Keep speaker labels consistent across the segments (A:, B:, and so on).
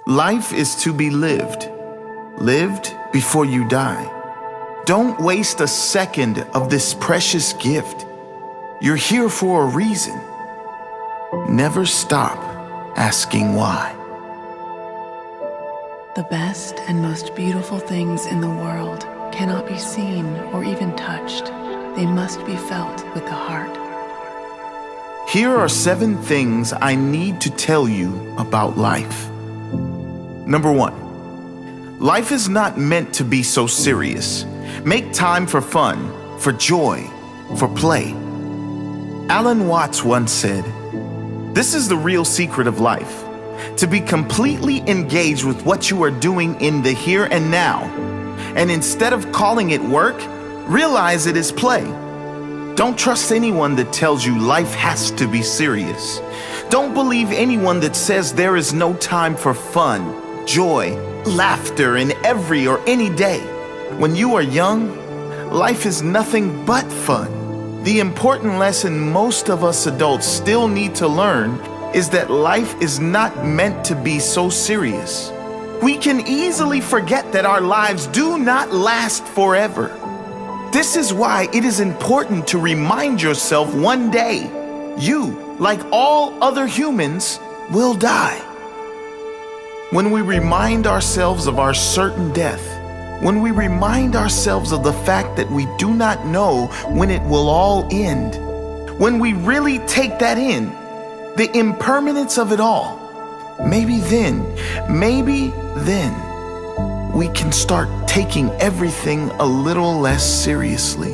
A: Life is to be lived. Lived before you die. Don't waste a second of this precious gift. You're here for a reason. Never stop asking why.
B: The best and most beautiful things in the world cannot be seen or even touched. They must be felt with the heart.
A: Here are 7 things I need to tell you about life. Number 1, life is not meant to be so serious. Make time for fun, for joy, for play. Alan Watts once said, "This is the real secret of life, to be completely engaged with what you are doing in the here and now. And instead of calling it work, realize it is play." Don't trust anyone that tells you life has to be serious. Don't believe anyone that says there is no time for fun, joy, laughter in every or any day. When you are young, life is nothing but fun. The important lesson most of us adults still need to learn is that life is not meant to be so serious. We can easily forget that our lives do not last forever. This is why it is important to remind yourself one day, you, like all other humans, will die. When we remind ourselves of our certain death, when we remind ourselves of the fact that we do not know when it will all end, when we really take that in, the impermanence of it all, maybe then, we can start taking everything a little less seriously.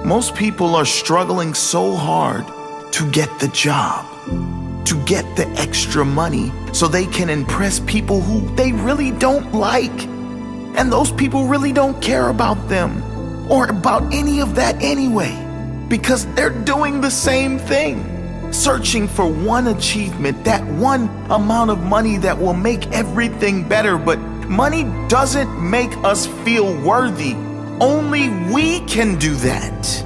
A: Most people are struggling so hard to get the job, to get the extra money so they can impress people who they really don't like. And those people really don't care about them or about any of that anyway, because they're doing the same thing, searching for one achievement, that one amount of money that will make everything better. But money doesn't make us feel worthy. Only we can do that.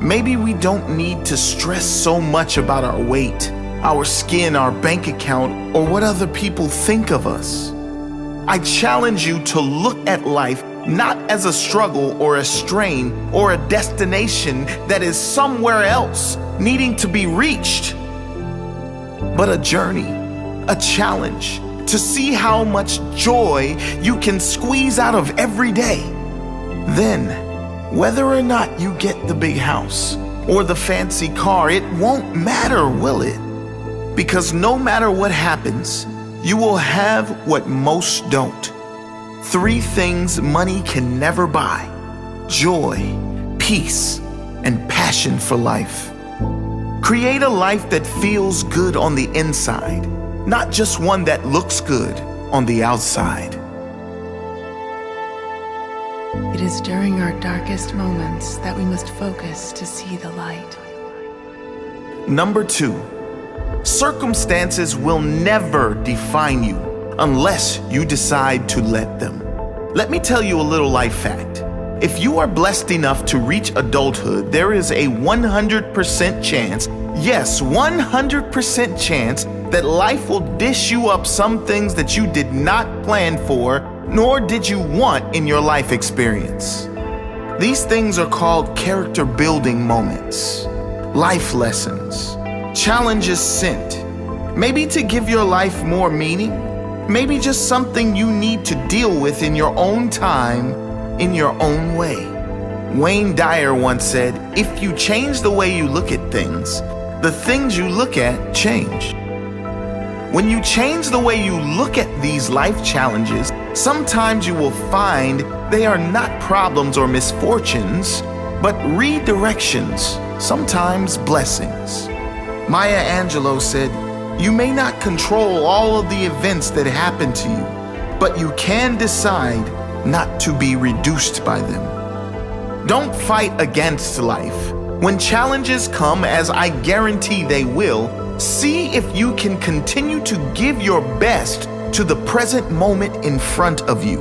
A: Maybe we don't need to stress so much about our weight, our skin, our bank account, or what other people think of us. I challenge you to look at life not as a struggle or a strain or a destination that is somewhere else needing to be reached, but a journey, a challenge to see how much joy you can squeeze out of every day. Then, whether or not you get the big house or the fancy car, it won't matter, will it? Because no matter what happens, you will have what most don't. 3 things money can never buy: joy, peace, and passion for life. Create a life that feels good on the inside, not just one that looks good on the outside.
B: It is during our darkest moments that we must focus to see the light.
A: Number 2, circumstances will never define you unless you decide to let them. Let me tell you a little life fact. If you are blessed enough to reach adulthood, there is a 100% chance, yes, 100% chance that life will dish you up some things that you did not plan for, nor did you want in your life experience. These things are called character building moments, life lessons, challenges sent, maybe to give your life more meaning, maybe just something you need to deal with in your own time, in your own way. Wayne Dyer once said, "If you change the way you look at things, the things you look at change." When you change the way you look at these life challenges, sometimes you will find they are not problems or misfortunes, but redirections, sometimes blessings. Maya Angelou said, "You may not control all of the events that happen to you, but you can decide not to be reduced by them." Don't fight against life. When challenges come, as I guarantee they will, see if you can continue to give your best to the present moment in front of you.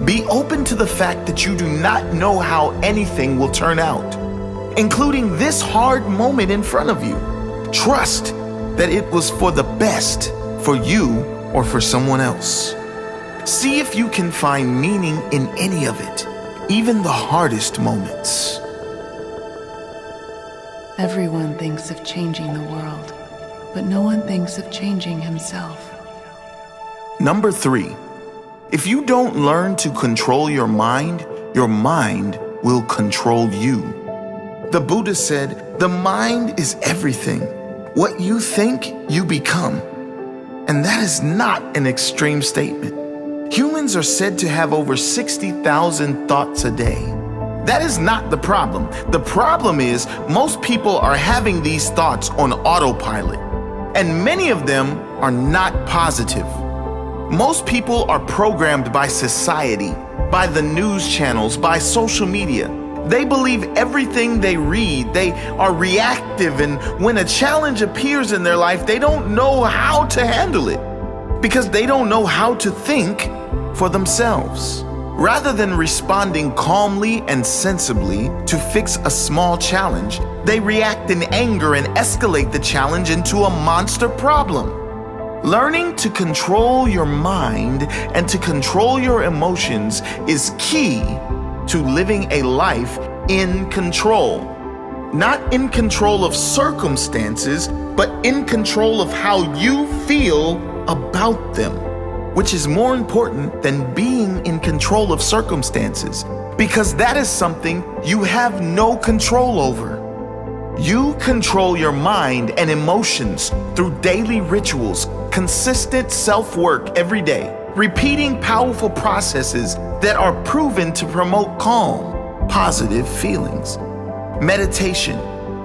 A: Be open to the fact that you do not know how anything will turn out, including this hard moment in front of you. Trust that it was for the best for you or for someone else. See if you can find meaning in any of it, even the hardest moments.
B: Everyone thinks of changing the world, but no one thinks of changing himself.
A: Number 3, if you don't learn to control your mind will control you. The Buddha said, the mind is everything. What you think, you become. And that is not an extreme statement. Humans are said to have over 60,000 thoughts a day. That is not the problem. The problem is most people are having these thoughts on autopilot, and many of them are not positive. Most people are programmed by society, by the news channels, by social media. They believe everything they read. They are reactive, and when a challenge appears in their life, they don't know how to handle it because they don't know how to think for themselves. Rather than responding calmly and sensibly to fix a small challenge, they react in anger and escalate the challenge into a monster problem. Learning to control your mind and to control your emotions is key to living a life in control. Not in control of circumstances, but in control of how you feel about them, which is more important than being in control of circumstances, because that is something you have no control over. You control your mind and emotions through daily rituals, consistent self-work every day, repeating powerful processes that are proven to promote calm, positive feelings. Meditation,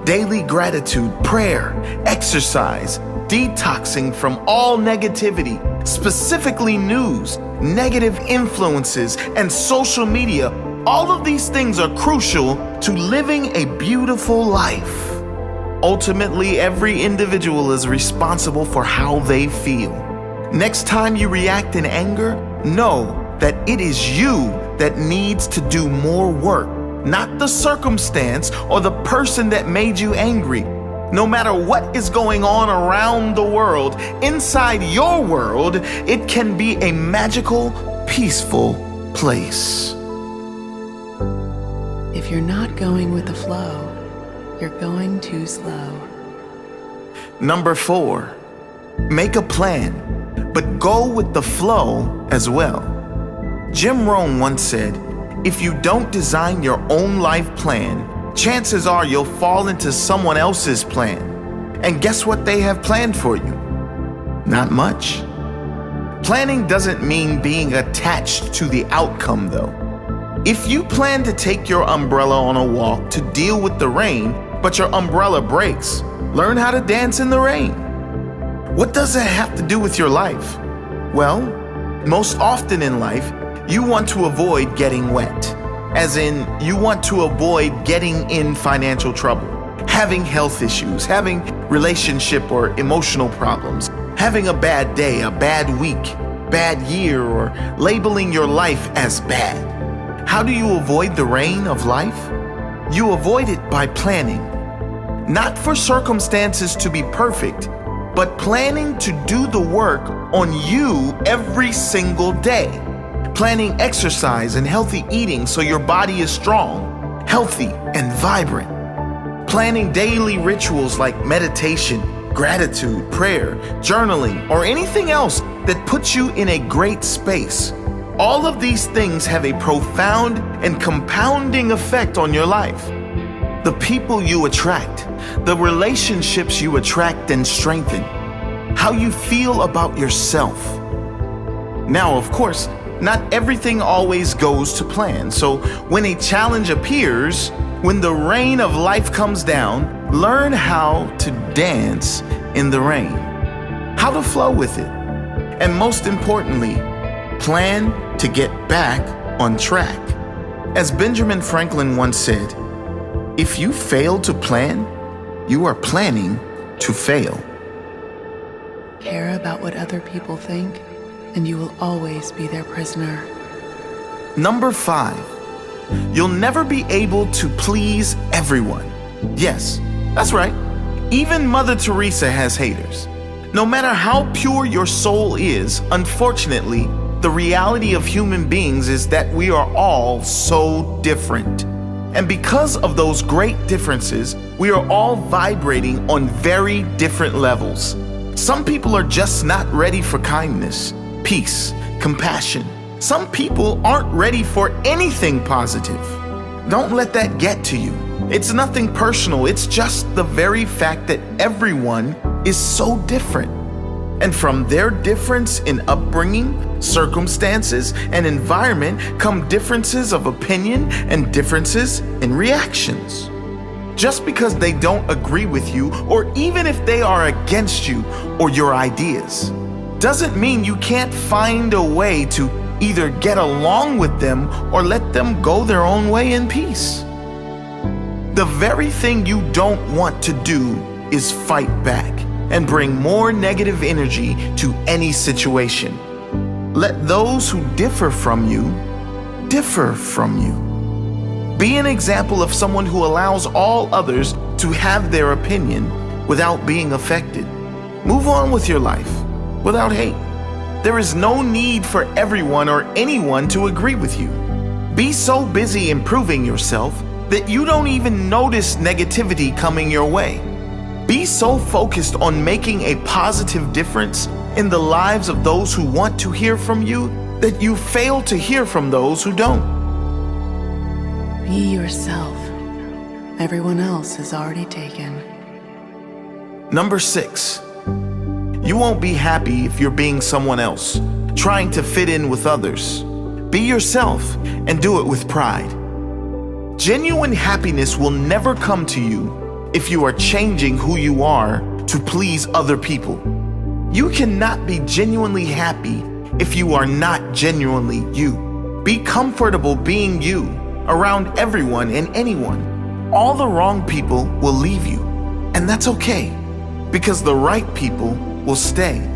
A: daily gratitude, prayer, exercise, detoxing from all negativity, specifically news, negative influences, and social media. All of these things are crucial to living a beautiful life. Ultimately, every individual is responsible for how they feel. Next time you react in anger, know that it is you that needs to do more work, not the circumstance or the person that made you angry. No matter what is going on around the world, inside your world, it can be a magical, peaceful place.
B: If you're not going with the flow, you're going too slow.
A: Number 4, make a plan, but go with the flow as well. Jim Rohn once said, if you don't design your own life plan, chances are you'll fall into someone else's plan. And guess what they have planned for you? Not much. Planning doesn't mean being attached to the outcome, though. If you plan to take your umbrella on a walk to deal with the rain, but your umbrella breaks, learn how to dance in the rain. What does that have to do with your life? Well, most often in life, you want to avoid getting wet. As in, you want to avoid getting in financial trouble, having health issues, having relationship or emotional problems, having a bad day, a bad week, bad year, or labeling your life as bad. How do you avoid the rain of life? You avoid it by planning. Not for circumstances to be perfect, but planning to do the work on you every single day. Planning exercise and healthy eating so your body is strong, healthy, and vibrant. Planning daily rituals like meditation, gratitude, prayer, journaling, or anything else that puts you in a great space. All of these things have a profound and compounding effect on your life. The people you attract, the relationships you attract and strengthen, how you feel about yourself. Now, of course, not everything always goes to plan. So when a challenge appears, when the rain of life comes down, learn how to dance in the rain, how to flow with it. And most importantly, plan to get back on track. As Benjamin Franklin once said, if you fail to plan, you are planning to fail.
B: Care about what other people think, and you will always be their prisoner.
A: Number 5, you'll never be able to please everyone. Yes, that's right. Even Mother Teresa has haters. No matter how pure your soul is, unfortunately, the reality of human beings is that we are all so different. And because of those great differences, we are all vibrating on very different levels. Some people are just not ready for kindness, peace, compassion. Some people aren't ready for anything positive. Don't let that get to you. It's nothing personal. It's just the very fact that everyone is so different. And from their difference in upbringing, circumstances, and environment come differences of opinion and differences in reactions. Just because they don't agree with you, or even if they are against you or your ideas, doesn't mean you can't find a way to either get along with them or let them go their own way in peace. The very thing you don't want to do is fight back and bring more negative energy to any situation. Let those who differ from you, differ from you. Be an example of someone who allows all others to have their opinion without being affected. Move on with your life without hate. There is no need for everyone or anyone to agree with you. Be so busy improving yourself that you don't even notice negativity coming your way. Be so focused on making a positive difference in the lives of those who want to hear from you that you fail to hear from those who don't.
B: Be yourself. Everyone else is already taken.
A: Number 6, you won't be happy if you're being someone else, trying to fit in with others. Be yourself and do it with pride. Genuine happiness will never come to you if you are changing who you are to please other people. You cannot be genuinely happy if you are not genuinely you. Be comfortable being you around everyone and anyone. All the wrong people will leave you, and that's okay, because the right people will stay.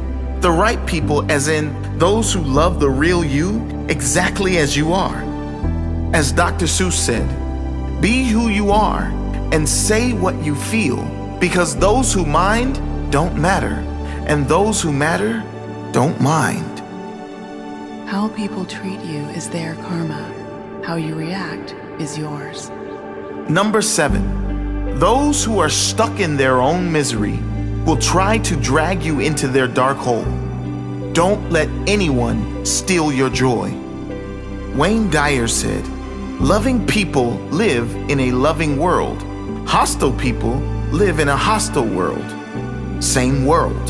A: The right people as in those who love the real you exactly as you are. As Dr. Seuss said, be who you are and say what you feel, because those who mind don't matter, and those who matter don't mind.
B: How people treat you is their karma. How you react is yours.
A: Number 7, those who are stuck in their own misery will try to drag you into their dark hole. Don't let anyone steal your joy. Wayne Dyer said, loving people live in a loving world. Hostile people live in a hostile world. Same world.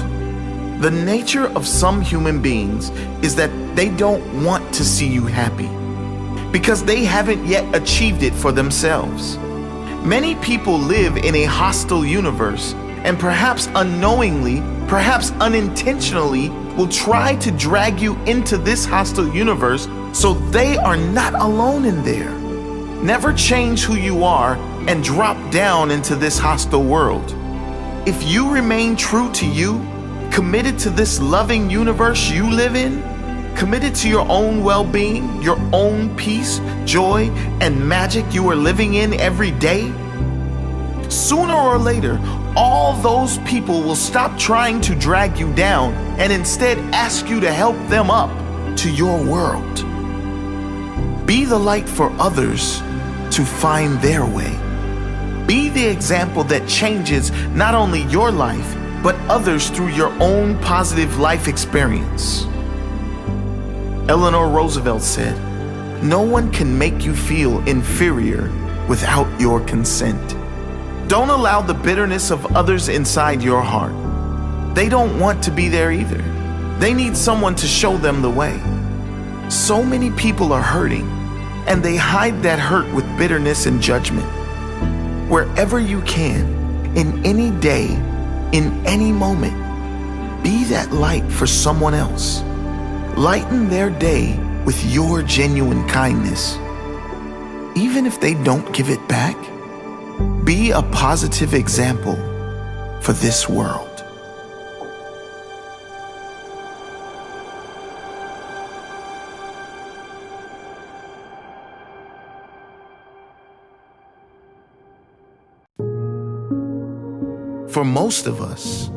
A: The nature of some human beings is that they don't want to see you happy because they haven't yet achieved it for themselves. Many people live in a hostile universe and perhaps unknowingly, perhaps unintentionally, will try to drag you into this hostile universe so they are not alone in there. Never change who you are and drop down into this hostile world. If you remain true to you, committed to this loving universe you live in, committed to your own well-being, your own peace, joy, and magic you are living in every day, sooner or later, all those people will stop trying to drag you down and instead ask you to help them up to your world. Be the light for others to find their way. Be the example that changes not only your life, but others through your own positive life experience. Eleanor Roosevelt said, "No one can make you feel inferior without your consent." Don't allow the bitterness of others inside your heart. They don't want to be there either. They need someone to show them the way. So many people are hurting, and they hide that hurt with bitterness and judgment. Wherever you can, in any day, in any moment, be that light for someone else. Lighten their day with your genuine kindness. Even if they don't give it back, be a positive example for this world. For most of us,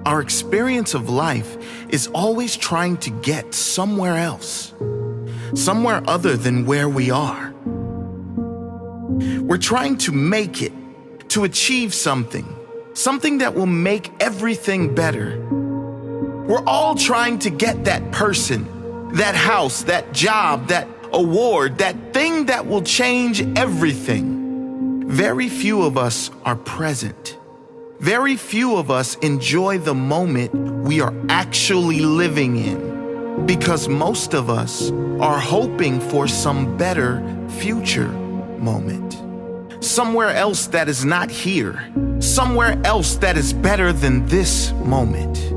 A: Our experience of life is always trying to get somewhere else, somewhere other than where we are. We're trying to make it, to achieve something that will make everything better. We're all trying to get that person, that house, that job, that award, that thing that will change everything. Very few of us are present. Very few of us enjoy the moment we are actually living in, because most of us are hoping for some better future moment. Somewhere else that is not here. Somewhere else that is better than this moment.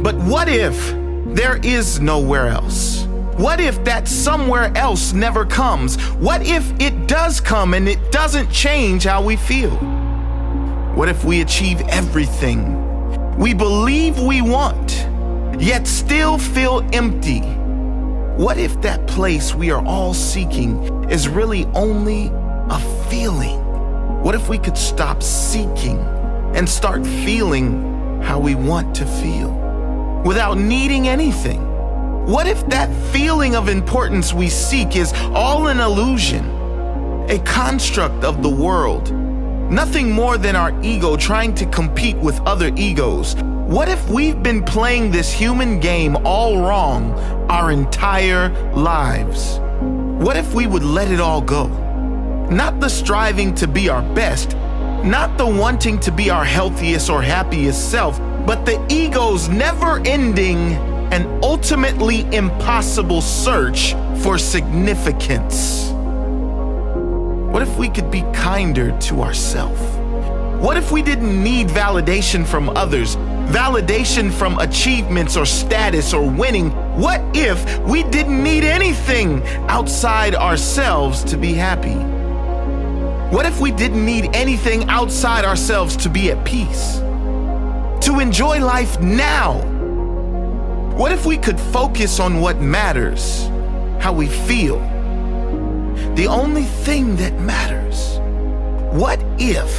A: But what if there is nowhere else? What if that somewhere else never comes? What if it does come and it doesn't change how we feel? What if we achieve everything we believe we want, yet still feel empty? What if that place we are all seeking is really only a feeling? What if we could stop seeking and start feeling how we want to feel without needing anything? What if that feeling of importance we seek is all an illusion, a construct of the world? Nothing more than our ego trying to compete with other egos. What if we've been playing this human game all wrong our entire lives? What if we would let it all go? Not the striving to be our best, not the wanting to be our healthiest or happiest self, but the ego's never-ending and ultimately impossible search for significance. What if we could be kinder to ourselves? What if we didn't need validation from others, validation from achievements or status or winning? What if we didn't need anything outside ourselves to be happy? What if we didn't need anything outside ourselves to be at peace? To enjoy life now? What if we could focus on what matters, how we feel? The only thing that matters. What if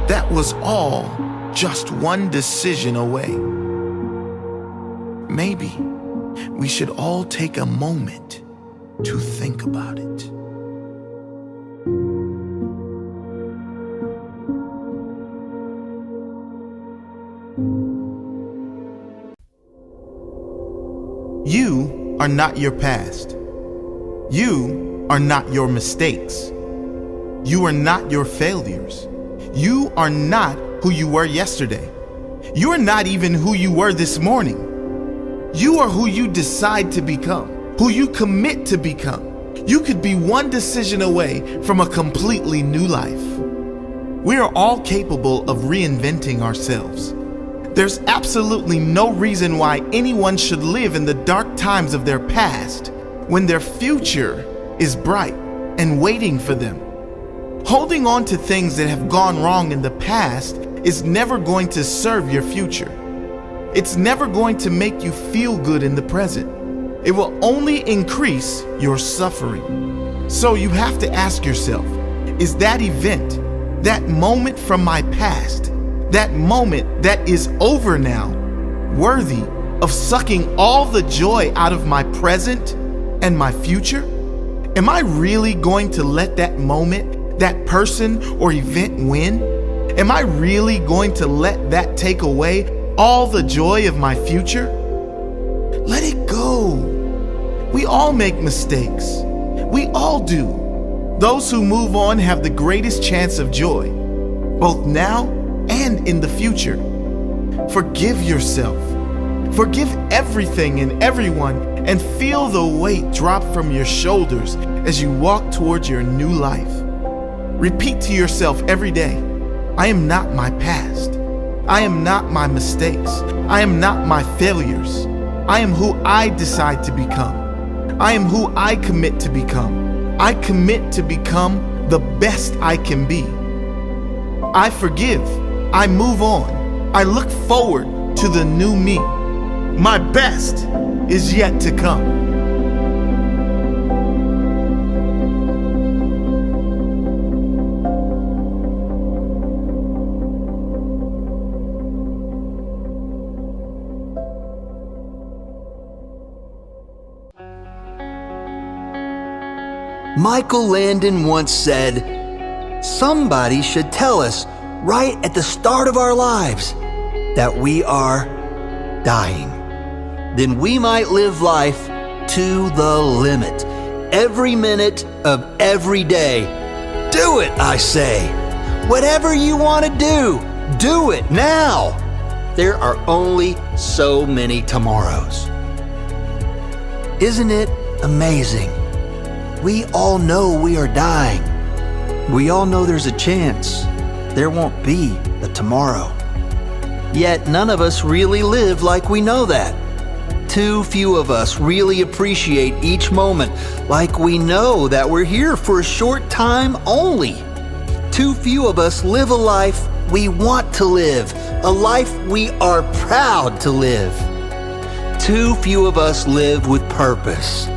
A: that was all just one decision away? Maybe we should all take a moment to think about it. You are not your past. You are not your mistakes. You are not your failures. You are not who you were yesterday. You are not even who you were this morning. You are who you decide to become, who you commit to become. You could be one decision away from a completely new life. We are all capable of reinventing ourselves. There's absolutely no reason why anyone should live in the dark times of their past when their future is bright and waiting for them. Holding on to things that have gone wrong in the past is never going to serve your future. It's never going to make you feel good in the present. It will only increase your suffering. So you have to ask yourself, is that event, that moment from my past, that moment that is over now, worthy of sucking all the joy out of my present and my future? Am I really going to let that moment, that person or event win? Am I really going to let that take away all the joy of my future? Let it go. We all make mistakes. We all do. Those who move on have the greatest chance of joy, both now and in the future. Forgive yourself. Forgive everything and everyone, and feel the weight drop from your shoulders as you walk towards your new life. Repeat to yourself every day, I am not my past. I am not my mistakes. I am not my failures. I am who I decide to become. I am who I commit to become. I commit to become the best I can be. I forgive. I move on. I look forward to the new me. My best is yet to come.
C: Michael Landon once said, "Somebody should tell us right at the start of our lives that we are dying. Then we might live life to the limit, every minute of every day. Do it, I say. Whatever you want to do it now. There are only so many tomorrows." Isn't it amazing? We all know we are dying. We all know there's a chance there won't be a tomorrow. Yet none of us really live like we know that. Too few of us really appreciate each moment like we know that we're here for a short time only. Too few of us live a life we want to live, a life we are proud to live. Too few of us live with purpose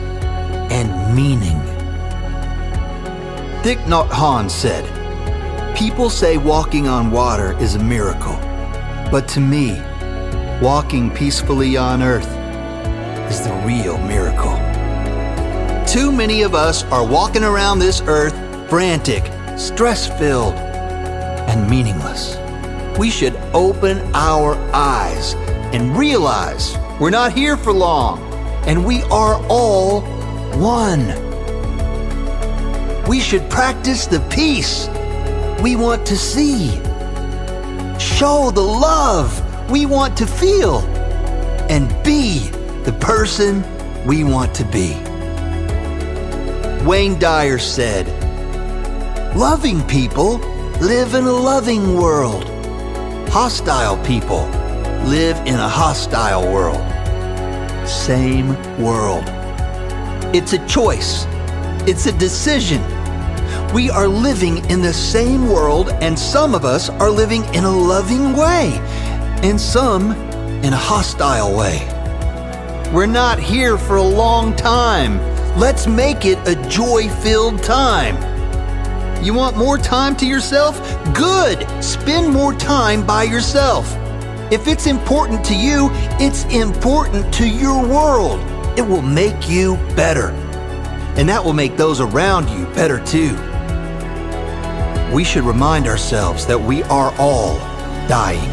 C: and meaning. Thich Nhat Hanh said, "People say walking on water is a miracle, but to me, walking peacefully on earth is the real miracle." Too many of us are walking around this earth frantic, stress-filled, and meaningless. We should open our eyes and realize we're not here for long, and we are all one. We should practice the peace we want to see, show the love we want to feel, and be the person we want to be. Wayne Dyer said, "Loving people live in a loving world. Hostile people live in a hostile world." Same world. It's a choice. It's a decision. We are living in the same world, and some of us are living in a loving way, and some in a hostile way. We're not here for a long time. Let's make it a joy-filled time. You want more time to yourself? Good! Spend more time by yourself. If it's important to you, it's important to your world. It will make you better. And that will make those around you better too. We should remind ourselves that we are all dying.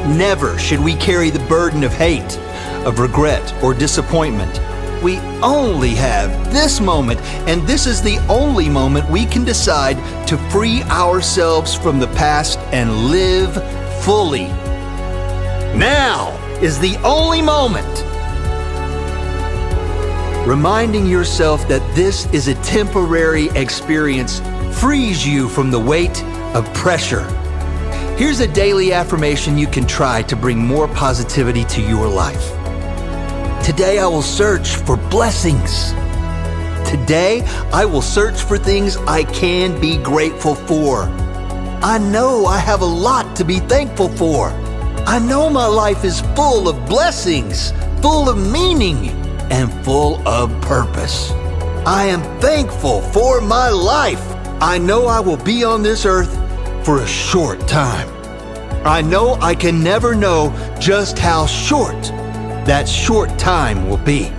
C: Never should we carry the burden of hate, of regret, or disappointment. We only have this moment, and this is the only moment we can decide to free ourselves from the past and live fully. Now is the only moment. Reminding yourself that this is a temporary experience frees you from the weight of pressure. Here's a daily affirmation you can try to bring more positivity to your life. Today I will search for blessings. Today I will search for things I can be grateful for. I know I have a lot to be thankful for. I know my life is full of blessings, full of meaning, and full of purpose. I am thankful for my life. I know I will be on this earth for a short time. I know I can never know just how short that short time will be.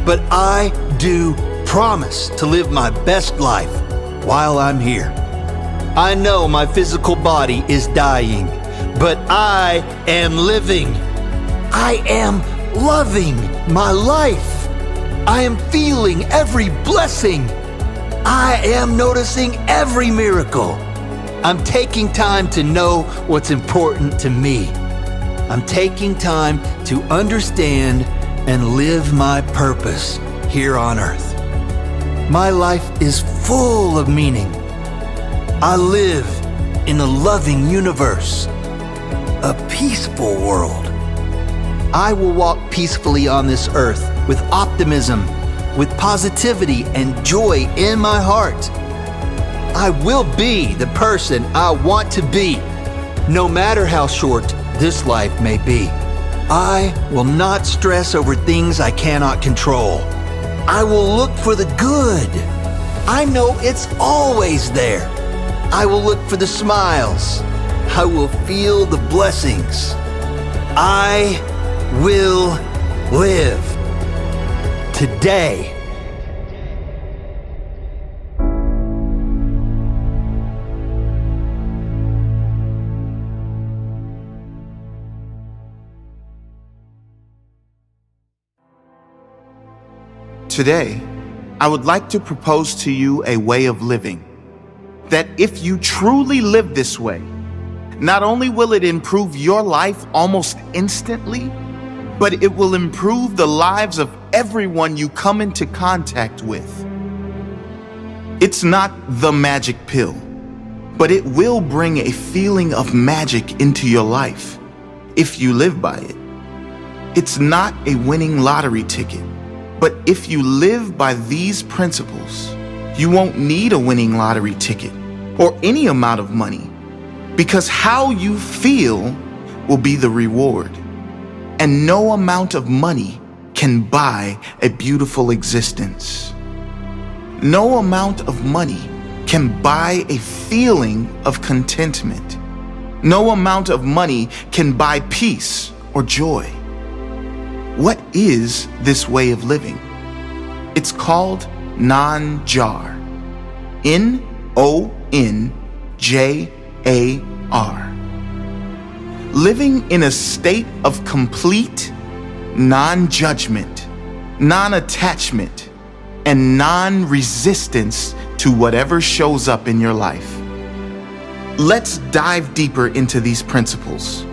C: But I do promise to live my best life while I'm here. I know my physical body is dying, but I am living. I am loving my life. I am feeling every blessing. I am noticing every miracle. I'm taking time to know what's important to me. I'm taking time to understand and live my purpose here on earth. My life is full of meaning. I live in a loving universe, a peaceful world. I will walk peacefully on this earth with optimism, with positivity and joy in my heart. I will be the person I want to be, no matter how short this life may be. I will not stress over things I cannot control. I will look for the good. I know it's always there. I will look for the smiles. I will feel the blessings. I will live today.
A: Today, I would like to propose to you a way of living that if you truly live this way, not only will it improve your life almost instantly, but it will improve the lives of everyone you come into contact with. It's not the magic pill, but it will bring a feeling of magic into your life if you live by it. It's not a winning lottery ticket, but if you live by these principles, you won't need a winning lottery ticket or any amount of money, because how you feel will be the reward. And no amount of money can buy a beautiful existence. No amount of money can buy a feeling of contentment. No amount of money can buy peace or joy. What is this way of living? It's called non-jar. N-O-N-J-A-R. Living in a state of complete non-judgment, non-attachment, and non-resistance to whatever shows up in your life. Let's dive deeper into these principles.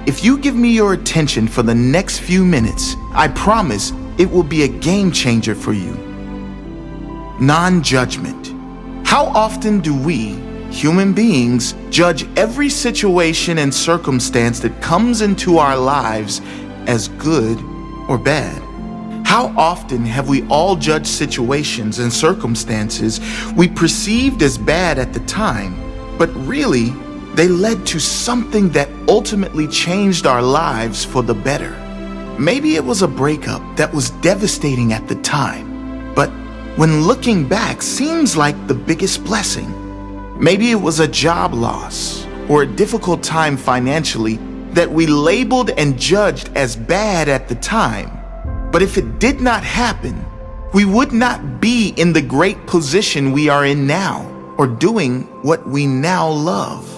A: If you give me your attention for the next few minutes, I promise it will be a game changer for you. Non-judgment. How often do we, human beings, judge every situation and circumstance that comes into our lives as good or bad? How often have we all judged situations and circumstances we perceived as bad at the time, but really they led to something that ultimately changed our lives for the better? Maybe it was a breakup that was devastating at the time, but when looking back seems like the biggest blessing. Maybe it was a job loss or a difficult time financially that we labeled and judged as bad at the time. But if it did not happen, we would not be in the great position we are in now or doing what we now love.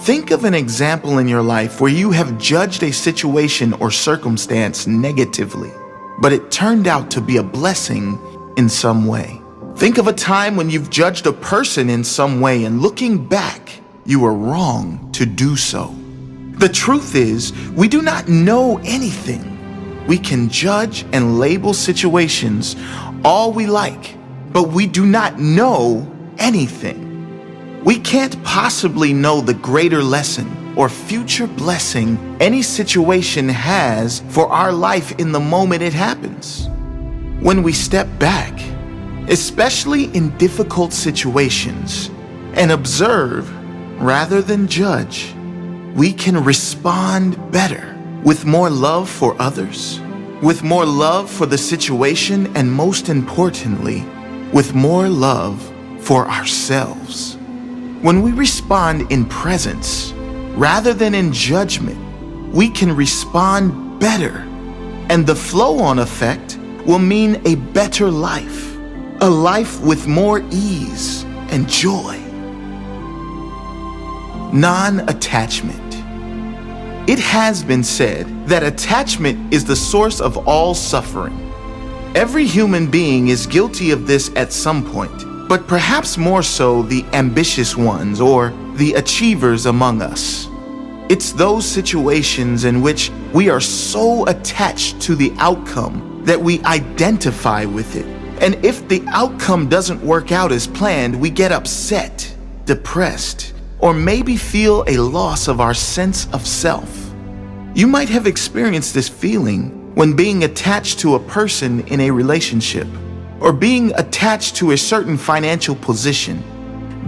A: Think of an example in your life where you have judged a situation or circumstance negatively, but it turned out to be a blessing in some way. Think of a time when you've judged a person in some way and looking back, you were wrong to do so. The truth is, we do not know anything. We can judge and label situations all we like, but we do not know anything. We can't possibly know the greater lesson or future blessing any situation has for our life in the moment it happens. When we step back, especially in difficult situations, and observe rather than judge, we can respond better with more love for others, with more love for the situation, and most importantly, with more love for ourselves. When we respond in presence rather than in judgment, we can respond better, and the flow-on effect will mean a better life, a life with more ease and joy. Non-attachment. It has been said that attachment is the source of all suffering. Every human being is guilty of this at some point, but perhaps more so the ambitious ones or the achievers among us. It's those situations in which we are so attached to the outcome that we identify with it. And if the outcome doesn't work out as planned, we get upset, depressed, or maybe feel a loss of our sense of self. You might have experienced this feeling when being attached to a person in a relationship, or being attached to a certain financial position,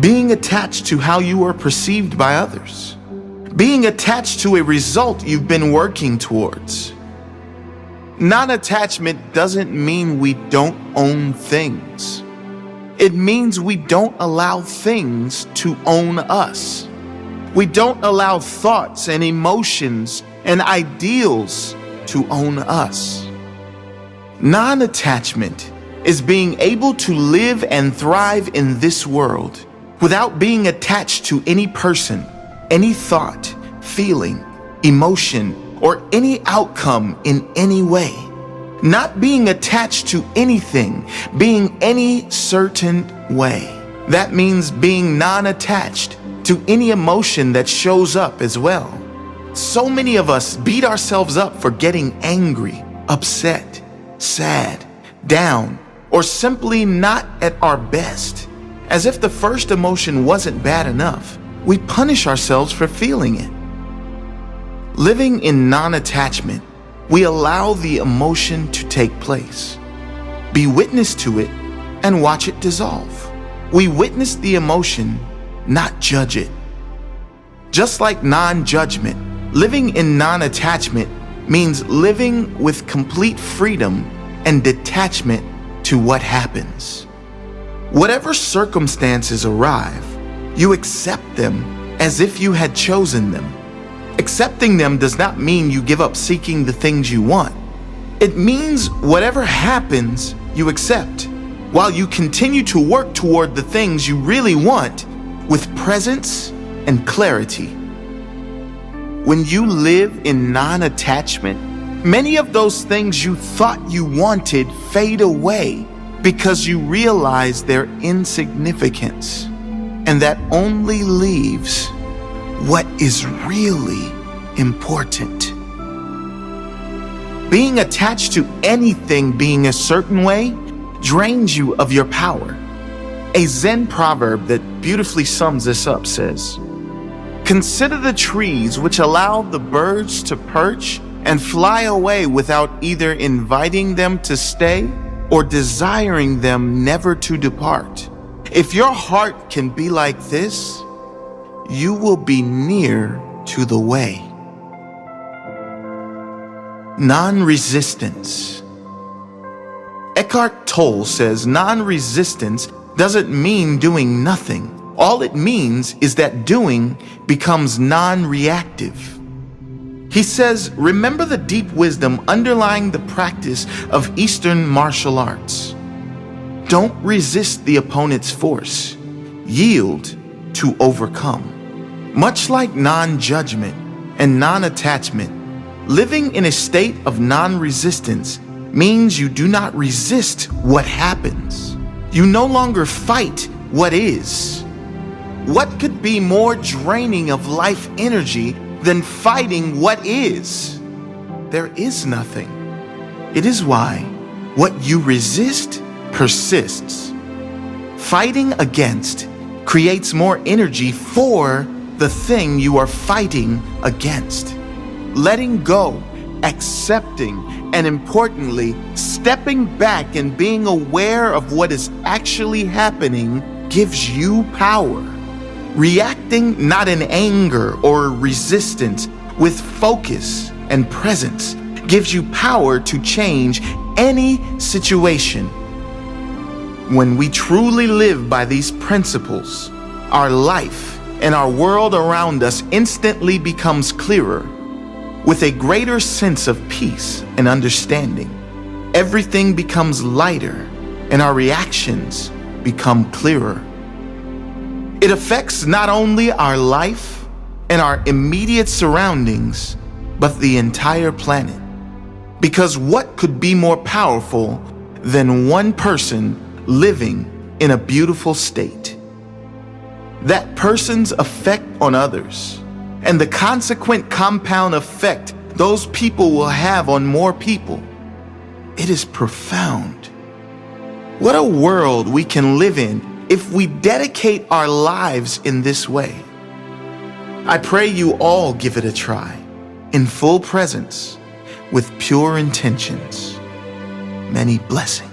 A: being attached to how you are perceived by others, being attached to a result you've been working towards. Non-attachment doesn't mean we don't own things. It means we don't allow things to own us. We don't allow thoughts and emotions and ideals to own us. Non-attachment is being able to live and thrive in this world without being attached to any person, any thought, feeling, emotion, or any outcome in any way. Not being attached to anything, being any certain way. That means being non-attached to any emotion that shows up as well. So many of us beat ourselves up for getting angry, upset, sad, down, or simply not at our best. As if the first emotion wasn't bad enough, we punish ourselves for feeling it. Living in non-attachment, we allow the emotion to take place, be witness to it, and watch it dissolve. We witness the emotion, not judge it. Just like non-judgment, living in non-attachment means living with complete freedom and detachment to what happens. Whatever circumstances arrive, you accept them as if you had chosen them. Accepting them does not mean you give up seeking the things you want. It means whatever happens, you accept, while you continue to work toward the things you really want with presence and clarity. When you live in non-attachment, many of those things you thought you wanted fade away because you realize their insignificance, and that only leaves what is really important. Being attached to anything being a certain way drains you of your power. A Zen proverb that beautifully sums this up says, "Consider the trees which allow the birds to perch and fly away without either inviting them to stay or desiring them never to depart. If your heart can be like this, you will be near to the way." Non-resistance. Eckhart Tolle says non-resistance doesn't mean doing nothing. All it means is that doing becomes non-reactive. He says, remember the deep wisdom underlying the practice of Eastern martial arts. Don't resist the opponent's force. Yield to overcome. Much like non-judgment and non-attachment, living in a state of non-resistance means you do not resist what happens. You no longer fight what is. What could be more draining of life energy than fighting what is? There is nothing. It is why what you resist persists. Fighting against creates more energy for the thing you are fighting against. Letting go, accepting, and importantly, stepping back and being aware of what is actually happening gives you power. Reacting not in anger or resistance, with focus and presence, gives you power to change any situation. When we truly live by these principles, our life and our world around us instantly becomes clearer, with a greater sense of peace and understanding. Everything becomes lighter and our reactions become clearer. It affects not only our life and our immediate surroundings, but the entire planet. Because what could be more powerful than one person living in a beautiful state? That person's effect on others and the consequent compound effect those people will have on more people. It is profound. What a world we can live in if we dedicate our lives in this way. I pray you all give it a try, in full presence, with pure intentions. Many blessings.